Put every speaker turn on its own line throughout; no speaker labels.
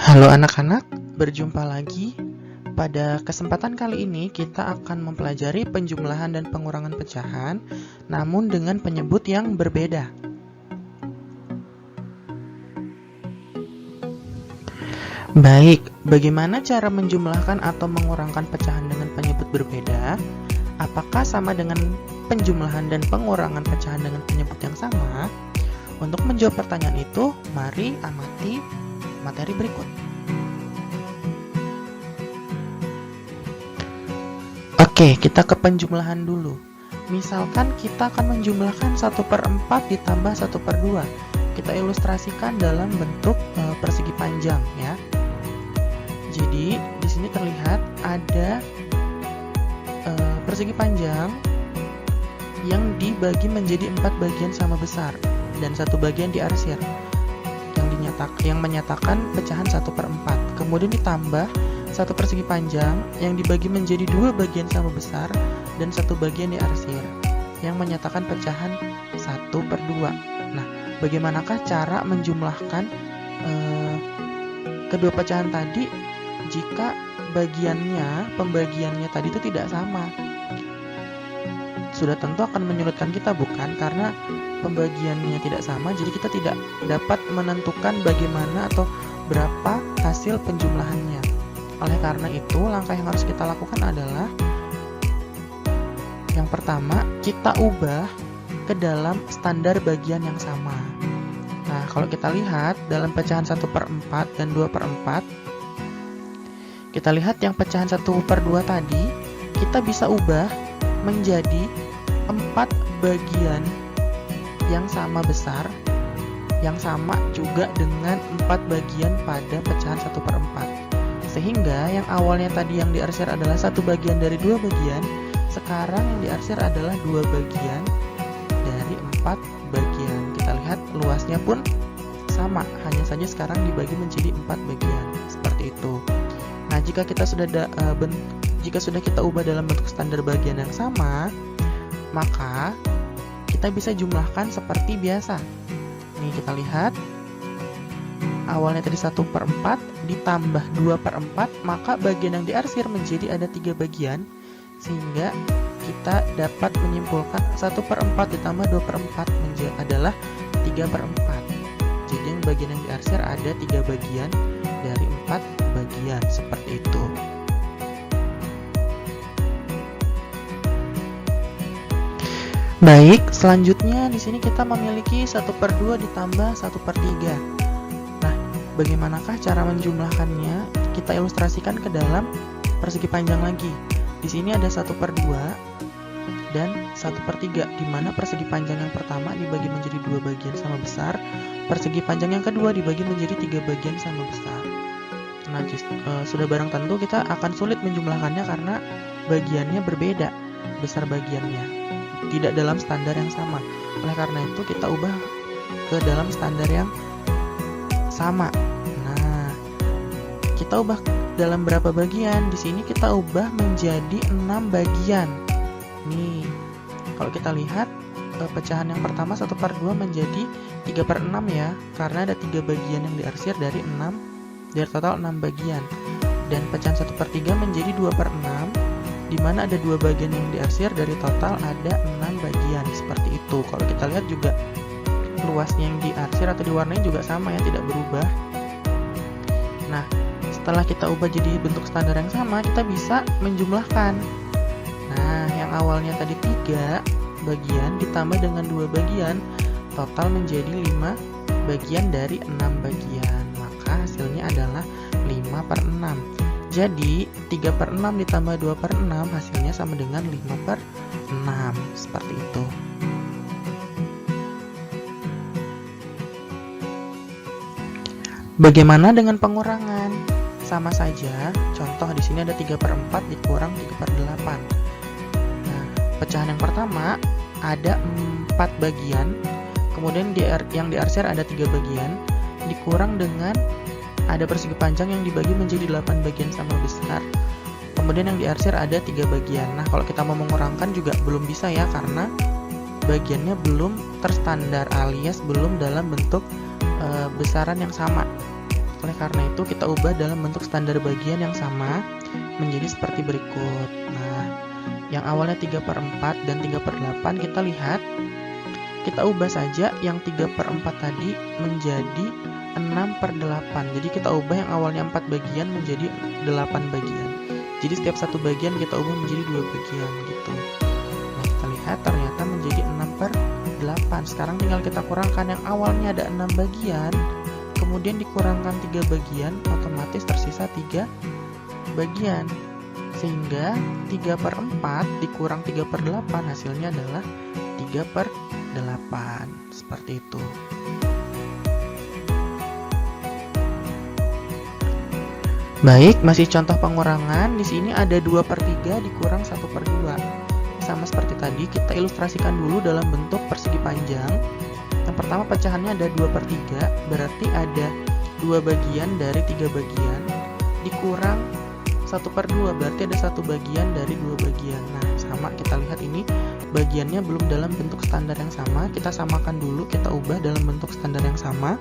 Halo anak-anak, berjumpa lagi. Pada kesempatan kali ini kita akan mempelajari penjumlahan dan pengurangan pecahan, namun dengan penyebut yang berbeda. Baik, bagaimana cara menjumlahkan atau mengurangkan pecahan dengan penyebut berbeda? Apakah sama dengan penjumlahan dan pengurangan pecahan dengan penyebut yang sama? Untuk menjawab pertanyaan itu, mari amati materi berikut. Oke, kita ke penjumlahan dulu. Misalkan kita akan menjumlahkan 1/4 ditambah 1/2. Kita ilustrasikan dalam bentuk persegi panjang ya. Jadi, di sini terlihat ada persegi panjang yang dibagi menjadi 4 bagian sama besar dan 1 bagian diarsir yang menyatakan pecahan 1/4. Kemudian ditambah 1 persegi panjang yang dibagi menjadi 2 bagian sama besar dan 1 bagian diarsir yang menyatakan pecahan 1/2. Nah, bagaimanakah cara menjumlahkan kedua pecahan tadi jika pembagiannya tadi itu tidak sama? Sudah tentu akan menyulitkan kita, bukan? Karena pembagiannya tidak sama, jadi kita tidak dapat menentukan bagaimana atau berapa hasil penjumlahannya. Oleh karena itu, langkah yang harus kita lakukan adalah yang pertama, kita ubah ke dalam standar bagian yang sama. Nah, kalau kita lihat dalam pecahan 1/4 dan 2/4, kita lihat yang pecahan 1/2 tadi, kita bisa ubah menjadi 4 bagian yang sama besar, yang sama juga dengan 4 bagian pada pecahan 1/4. Sehingga yang awalnya tadi yang diarsir adalah 1 bagian dari 2 bagian, sekarang yang diarsir adalah 2 bagian dari 4 bagian. Kita lihat luasnya pun sama, hanya saja sekarang dibagi menjadi 4 bagian, seperti itu. Nah, jika sudah kita ubah dalam bentuk standar bagian yang sama, maka kita bisa jumlahkan seperti biasa. Nih kita lihat, awalnya tadi 1/4 ditambah 2/4, maka bagian yang diarsir menjadi ada 3 bagian, sehingga kita dapat menyimpulkan 1/4 ditambah 2/4 adalah 3/4. Jadi yang bagian yang diarsir ada 3 bagian dari 4 bagian, seperti itu. Baik, selanjutnya di sini kita memiliki 1/2 ditambah 1/3. Nah, bagaimanakah cara menjumlahkannya? Kita ilustrasikan ke dalam persegi panjang lagi. Di sini ada 1/2 dan 1/3, di mana persegi panjang yang pertama dibagi menjadi 2 bagian sama besar, persegi panjang yang kedua dibagi menjadi 3 bagian sama besar. Nah, sudah barang tentu kita akan sulit menjumlahkannya karena bagiannya berbeda, besar bagiannya tidak dalam standar yang sama. Oleh karena itu kita ubah ke dalam standar yang sama. Nah, kita ubah dalam berapa bagian? Di sini kita ubah menjadi 6 bagian. Nih, kalau kita lihat pecahan yang pertama 1/2 menjadi 3/6 ya, karena ada 3 bagian yang diarsir dari total 6 bagian. Dan pecahan 1/3 menjadi 2/6, di mana ada 2 bagian yang diarsir dari total ada 6 bagian, seperti itu. Kalau kita lihat juga luasnya yang diarsir atau diwarnai juga sama ya, tidak berubah. Nah, setelah kita ubah jadi bentuk standar yang sama, kita bisa menjumlahkan. Nah, yang awalnya tadi 3 bagian ditambah dengan 2 bagian, total menjadi 5 bagian dari 6 bagian. Maka hasilnya adalah 5/6. Jadi 3/6 ditambah 2/6 hasilnya sama dengan 5/6, seperti itu. Bagaimana dengan pengurangan? Sama saja, contoh di sini ada 3/4 dikurang 3/8. Nah, pecahan yang pertama ada 4 bagian, kemudian yang diarsir ada 3 bagian, dikurang dengan ada persegi panjang yang dibagi menjadi 8 bagian sama besar. Kemudian yang diarsir ada 3 bagian. Nah, kalau kita mau mengurangkan juga belum bisa ya, karena bagiannya belum terstandar alias belum dalam bentuk besaran yang sama. Oleh karena itu kita ubah dalam bentuk standar bagian yang sama menjadi seperti berikut. Nah, yang awalnya 3/4 dan 3/8 kita lihat, kita ubah saja yang 3/4 tadi menjadi 6/8. Jadi kita ubah yang awalnya 4 bagian menjadi 8 bagian. Jadi setiap satu bagian kita ubah menjadi 2 bagian gitu. Nah, kita lihat ternyata menjadi 6/8. Sekarang tinggal kita kurangkan yang awalnya ada 6 bagian, kemudian dikurangkan 3 bagian, otomatis tersisa 3 bagian. Sehingga 3/4 dikurang 3/8 hasilnya adalah 3/8. Seperti itu. Baik, masih contoh pengurangan. Di sini ada 2/3 dikurang 1/2. Sama seperti tadi, kita ilustrasikan dulu dalam bentuk persegi panjang. Yang pertama pecahannya ada 2/3, berarti ada 2 bagian dari 3 bagian, dikurang 1/2, berarti ada 1 bagian dari 2 bagian. Nah, sama kita lihat ini bagiannya belum dalam bentuk standar yang sama. Kita samakan dulu, kita ubah dalam bentuk standar yang sama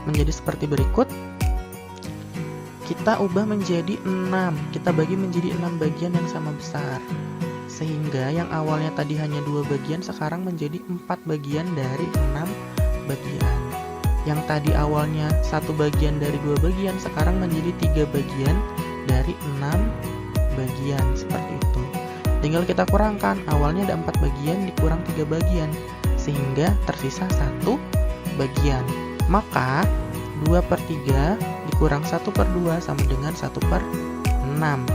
menjadi seperti berikut. Kita ubah menjadi 6, kita bagi menjadi 6 bagian yang sama besar. Sehingga yang awalnya tadi hanya 2 bagian, sekarang menjadi 4 bagian dari 6 bagian. Yang tadi awalnya 1 bagian dari 2 bagian, sekarang menjadi 3 bagian dari 6 bagian, seperti itu. Tinggal kita kurangkan, awalnya ada 4 bagian dikurang 3 bagian, sehingga tersisa 1 bagian. Maka 2/3 dikurang 1/2 sama dengan 1/6.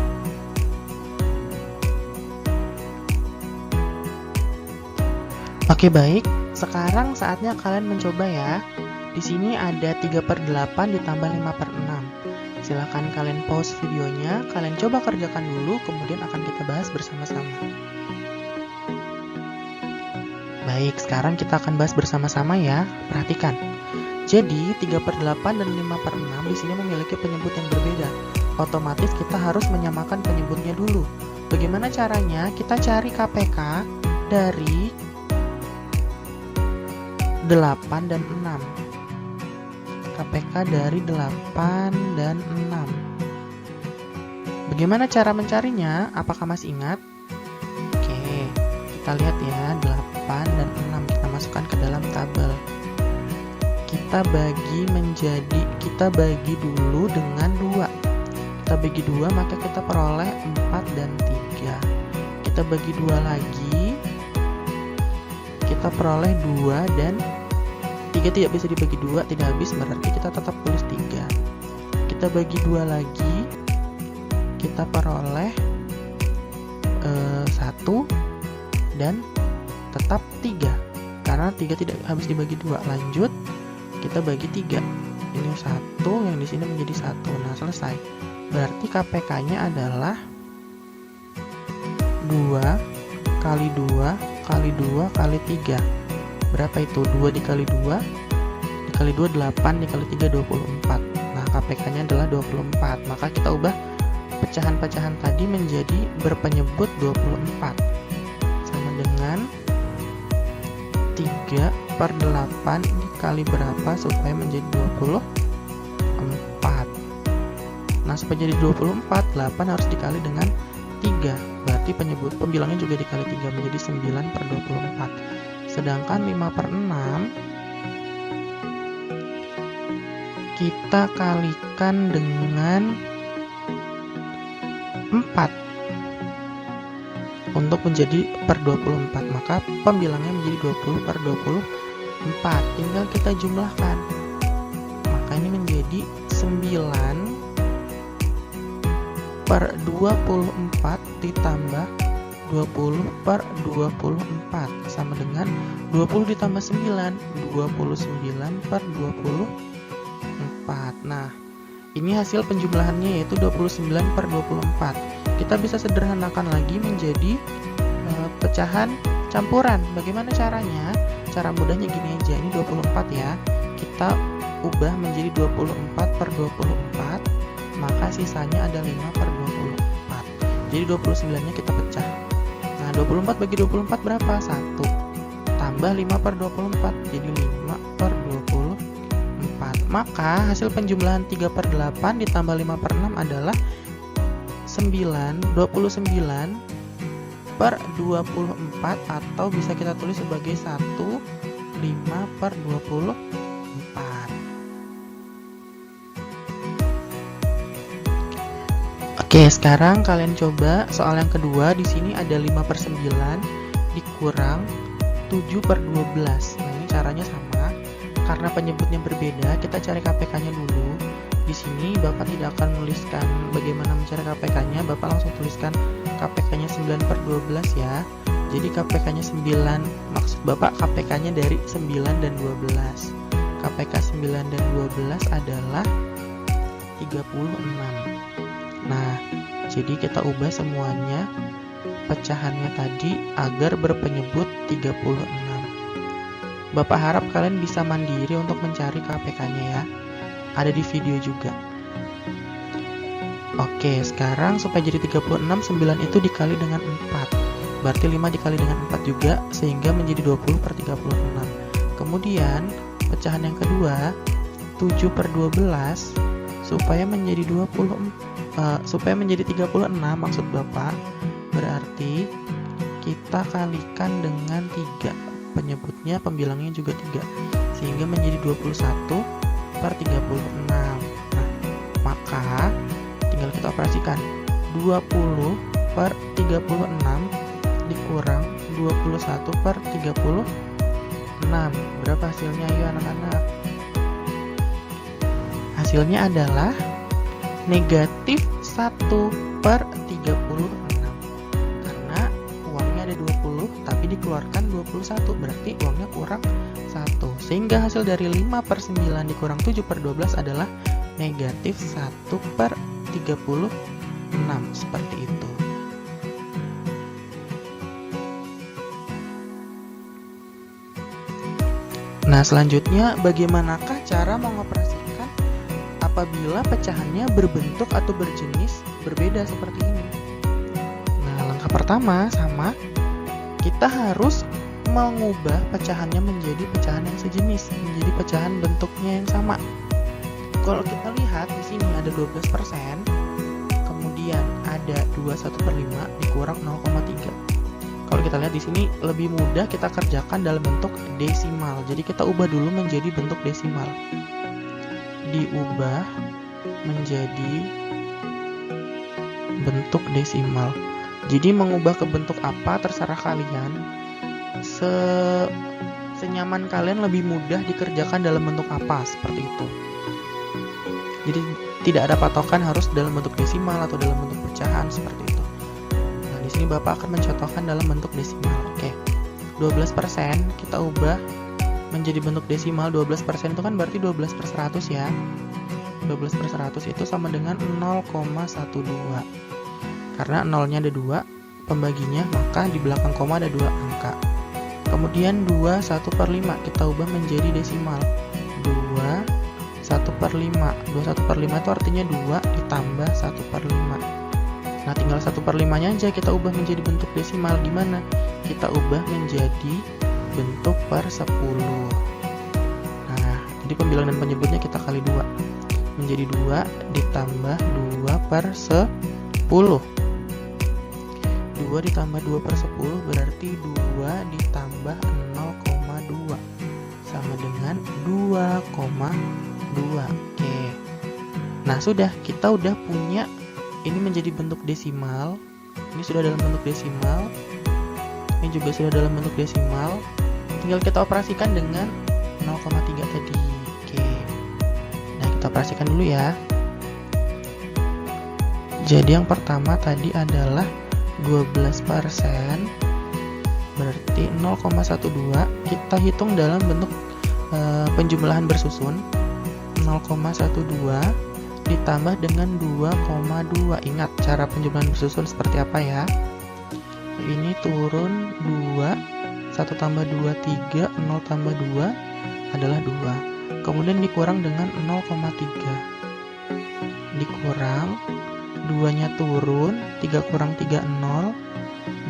Oke, baik. Sekarang saatnya kalian mencoba ya. Di sini ada 3/8 ditambah 5/6. Silakan kalian pause videonya, kalian coba kerjakan dulu, kemudian akan kita bahas bersama-sama. Baik, sekarang kita akan bahas bersama-sama ya. Perhatikan. Jadi 3/8 dan 5/6 di sini memiliki penyebut yang berbeda. Otomatis kita harus menyamakan penyebutnya dulu. Bagaimana caranya? Kita cari KPK dari 8 dan 6. KPK dari 8 dan 6. Bagaimana cara mencarinya? Apakah masih ingat? Oke, kita lihat ya, 8 dan 6 kita masukkan ke dalam tabel. Kita bagi dulu dengan 2. Kita bagi 2, maka kita peroleh 4 dan 3. Kita bagi 2 lagi, kita peroleh 2 dan 3 tidak bisa dibagi 2, tidak habis, berarti kita tetap tulis 3. Kita bagi 2 lagi, kita peroleh 1 dan tetap 3. Karena 3 tidak habis dibagi 2. Lanjut, kita bagi 3. Ini 1, yang di sini menjadi 1. Nah, selesai. Berarti KPK-nya adalah 2 kali 2 kali 2 kali 3. Berapa itu? 2 dikali 2 dikali 2 8, dikali 3 24. Nah, KPK-nya adalah 24. Maka kita ubah pecahan-pecahan tadi menjadi berpenyebut 24. Sama dengan 3/8 dikali berapa supaya menjadi 24. Nah, supaya jadi 24, 8 harus dikali dengan 3. Berarti pembilangnya juga dikali 3 menjadi 9/24. Sedangkan 5/6 kita kalikan dengan 4 untuk menjadi per 24, maka pembilangnya menjadi 20/24. Tinggal kita jumlahkan, maka ini menjadi 9/24 ditambah 20/24 sama dengan 20 ditambah 9, 29/24. Nah, ini hasil penjumlahannya yaitu 29/24. Kita bisa sederhanakan lagi menjadi pecahan campuran. Bagaimana caranya? Cara mudahnya gini aja, ini 24 ya. Kita ubah menjadi 24/24, maka sisanya ada 5/24. Jadi 29-nya kita pecah. Nah, 24 bagi 24 berapa? 1. Tambah 5/24, jadi 5/24. Maka hasil penjumlahan 3/8 ditambah 5/6 adalah 29/24, atau bisa kita tulis sebagai 15/24. Oke, sekarang kalian coba soal yang kedua. Di sini ada 5/9 dikurang 7/12. Nah, ini caranya sama. Karena penyebutnya berbeda, kita cari KPK-nya dulu. Di sini Bapak tidak akan menuliskan bagaimana mencari KPK-nya, Bapak langsung tuliskan KPK-nya 9/12 ya. Jadi KPK-nya 9, maksud Bapak KPK-nya dari 9 dan 12. KPK 9 dan 12 adalah 36. Nah, jadi kita ubah semuanya pecahannya tadi agar berpenyebut 36. Bapak harap kalian bisa mandiri untuk mencari KPK-nya ya. Ada di video juga. Oke, sekarang supaya jadi 36, 9 itu dikali dengan 4. Berarti 5 dikali dengan 4 juga, sehingga menjadi 20/36. Kemudian, pecahan yang kedua, 7/12, supaya menjadi 36 maksud Bapak, berarti kita kalikan dengan 3. Penyebutnya, pembilangnya juga 3, sehingga menjadi 21/36. Nah, maka tinggal kita operasikan 20/36 dikurang 21/36. Berapa hasilnya? Ayo anak-anak. Hasilnya adalah negatif 1/36. Karena uangnya ada 20 tapi dikeluarkan 21, berarti uangnya kurang 1. Sehingga hasil dari 5/9 dikurang 7/12 adalah negatif 1/36. Seperti itu. Nah, selanjutnya bagaimanakah cara mengoperasikan apabila pecahannya berbentuk atau berjenis berbeda seperti ini? Nah, langkah pertama sama, kita harus mengubah pecahannya menjadi pecahan yang sejenis, menjadi pecahan bentuknya yang sama. Kalau kita lihat di sini ada 12%, kemudian ada 21/5 dikurang 0,3. Kalau kita lihat di sini lebih mudah kita kerjakan dalam bentuk desimal. Jadi kita ubah dulu menjadi bentuk desimal. Diubah menjadi bentuk desimal. Jadi mengubah ke bentuk apa terserah kalian. Senyaman kalian, lebih mudah dikerjakan dalam bentuk apa, seperti itu. Jadi tidak ada patokan harus dalam bentuk desimal atau dalam bentuk pecahan, seperti itu. Nah, di sini Bapak akan mencontohkan dalam bentuk desimal. Oke. 12% kita ubah menjadi bentuk desimal. 12% itu kan berarti 12/100 ya. 12/100 itu sama dengan 0,12. Karena nolnya ada 2, pembaginya, maka di belakang koma ada 2 angka. Kemudian 21/5 kita ubah menjadi desimal. 21/5. 21/5 itu artinya 2 ditambah 1/5. Nah, tinggal 1/5-nya aja kita ubah menjadi bentuk desimal. Gimana? Kita ubah menjadi bentuk per 10. Nah, jadi pembilang dan penyebutnya kita kali 2. Menjadi 2 ditambah 2/10. 2 ditambah 2/10 berarti 2 ditambah 0,2 sama dengan 2,2. Oke. Nah, sudah, kita udah punya ini menjadi bentuk desimal. Ini sudah dalam bentuk desimal. Ini juga sudah dalam bentuk desimal. Tinggal kita operasikan dengan 0,3 tadi. Oke. Nah, kita operasikan dulu ya. Jadi yang pertama tadi adalah 12%, berarti 0,12. Kita hitung dalam bentuk penjumlahan bersusun. 0,12 ditambah dengan 2,2. Ingat cara penjumlahan bersusun seperti apa ya. Ini turun 2, 1 tambah 2, 3, 0 tambah 2 adalah 2. Kemudian dikurang dengan 0,3. Dikurang, 2-nya turun, 3 kurang 3, 0,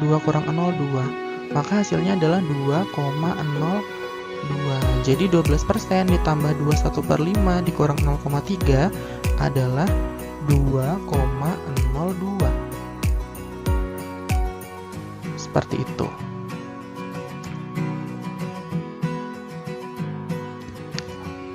2 kurang 0, 2. Maka hasilnya adalah 2,0 2. Jadi 12% ditambah 21/5 dikurang 0,3 adalah 2,02. Seperti itu.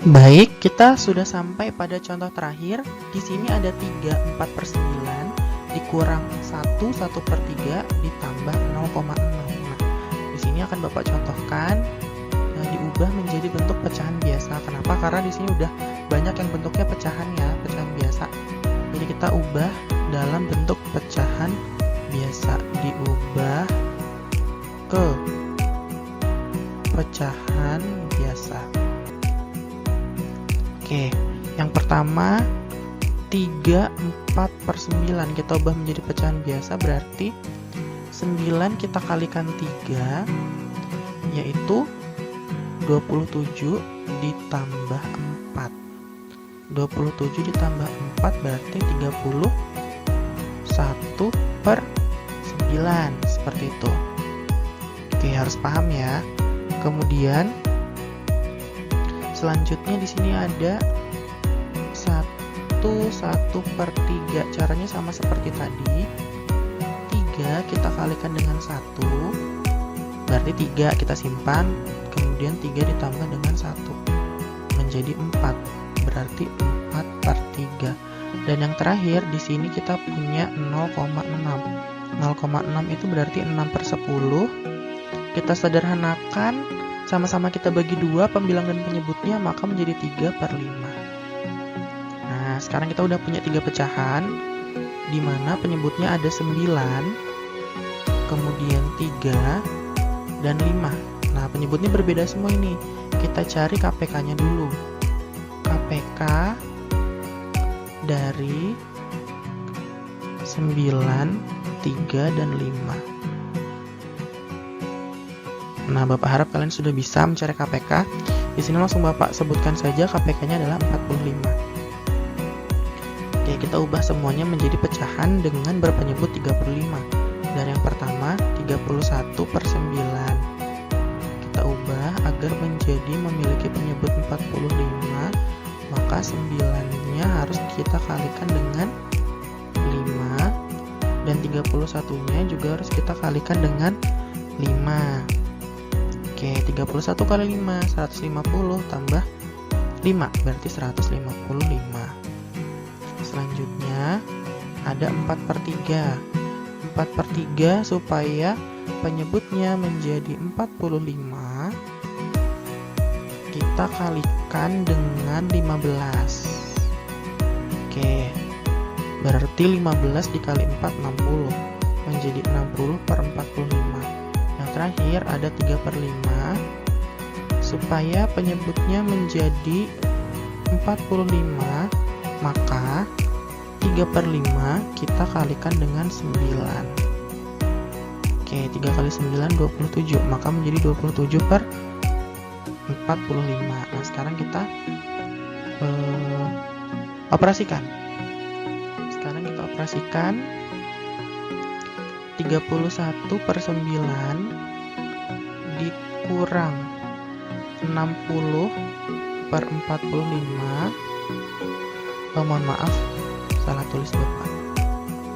Baik, kita sudah sampai pada contoh terakhir. Di sini ada 3, 4/9 dikurang 1/3 ditambah 0,6. Nah, di sini akan Bapak contohkan diubah menjadi bentuk pecahan biasa. Kenapa? Karena di sini udah banyak yang bentuknya pecahan ya, pecahan biasa. Jadi kita ubah dalam bentuk pecahan biasa, diubah ke pecahan biasa. Oke, yang pertama 3, 4/9 kita ubah menjadi pecahan biasa, berarti 9 kita kalikan 3 yaitu 27 ditambah 4. 27 ditambah 4 berarti 31/9, seperti itu. Oke, harus paham ya. Kemudian selanjutnya di sini ada 1/3. Caranya sama seperti tadi. 3 kita kalikan dengan 1. Berarti 3 kita simpan, kemudian 3 ditambah dengan 1 menjadi 4. Berarti 4/3. Dan yang terakhir di sini kita punya 0,6. 0,6 itu berarti 6/10. Kita sederhanakan, sama-sama kita bagi 2 pembilang dan penyebutnya, maka menjadi 3/5. Nah, sekarang kita udah punya 3 pecahan, di mana penyebutnya ada 9, kemudian 3, dan 5. Nah, penyebutnya berbeda semua ini. Kita cari KPK-nya dulu. KPK dari 9, 3, dan 5. Nah, Bapak harap kalian sudah bisa mencari KPK. Di sini langsung Bapak sebutkan saja KPK-nya adalah 45. Oke, kita ubah semuanya menjadi pecahan dengan berpenyebut 35. Dari yang pertama, 31/9. Kita ubah agar menjadi memiliki penyebut 45, maka 9-nya harus kita kalikan dengan 5, dan 31-nya juga harus kita kalikan dengan 5. Oke, 31 kali 5, 150 tambah 5, berarti 155. Selanjutnya ada 4/3. 4/3 supaya penyebutnya menjadi 45, kita kalikan dengan 15. Oke, berarti 15 dikali 4, 60, menjadi 60/45. Yang terakhir ada 3/5 supaya penyebutnya menjadi 45, maka 3/5 kita kalikan dengan 9. Oke, 3 kali 9 27, maka menjadi 27/45. Nah, sekarang kita operasikan. Sekarang kita operasikan 31/9 dikurang 60/45. Mohon maaf, salah tulis Bapak.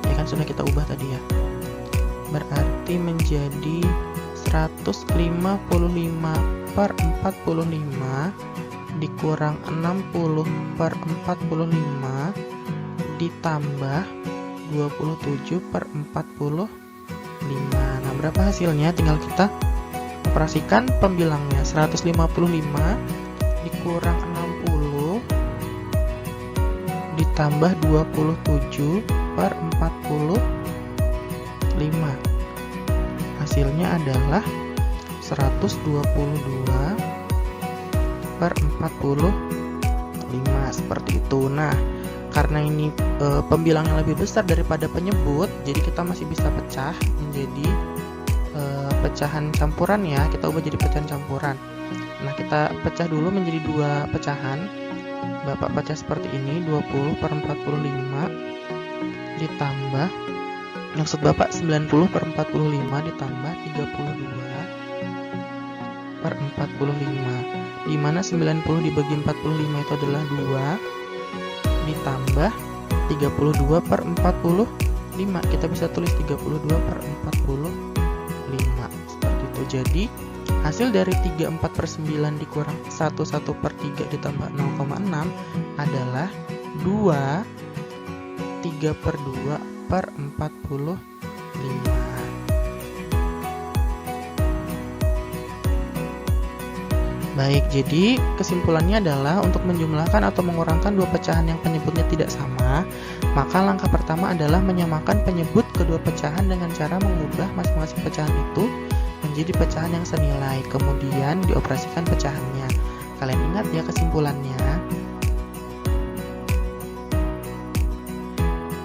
Ya kan sudah kita ubah tadi ya. Berarti menjadi 155/45 dikurang 60/45 ditambah 27/45. Nah, berapa hasilnya? Tinggal kita operasikan pembilangnya. 155 dikurang 60 ditambah 27/45. Hasilnya adalah 122/45, seperti itu. Nah, karena ini pembilang yang lebih besar daripada penyebut, jadi kita masih bisa pecah menjadi pecahan campuran ya. Kita ubah jadi pecahan campuran. Nah, kita pecah dulu menjadi 2 pecahan. Bapak pecah seperti ini, 20/45 ditambah, maksud Bapak 90/45 ditambah 32 per 45, dimana 90 dibagi 45 itu adalah 2, ditambah 32 per 45. Kita bisa tulis 32 per 45, seperti itu. Jadi hasil dari 34 per 9 dikurang 11 per 3 ditambah 0,6 adalah 2, 3 per 2 per 45. Baik, jadi kesimpulannya adalah untuk menjumlahkan atau mengurangkan dua pecahan yang penyebutnya tidak sama, maka langkah pertama adalah menyamakan penyebut kedua pecahan dengan cara mengubah masing-masing pecahan itu menjadi pecahan yang senilai, kemudian dioperasikan pecahannya. Kalian ingat ya kesimpulannya?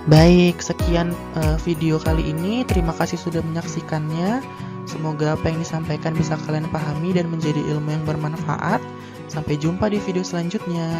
Baik, sekian video kali ini. Terima kasih sudah menyaksikannya. Semoga apa yang disampaikan bisa kalian pahami dan menjadi ilmu yang bermanfaat. Sampai jumpa di video selanjutnya.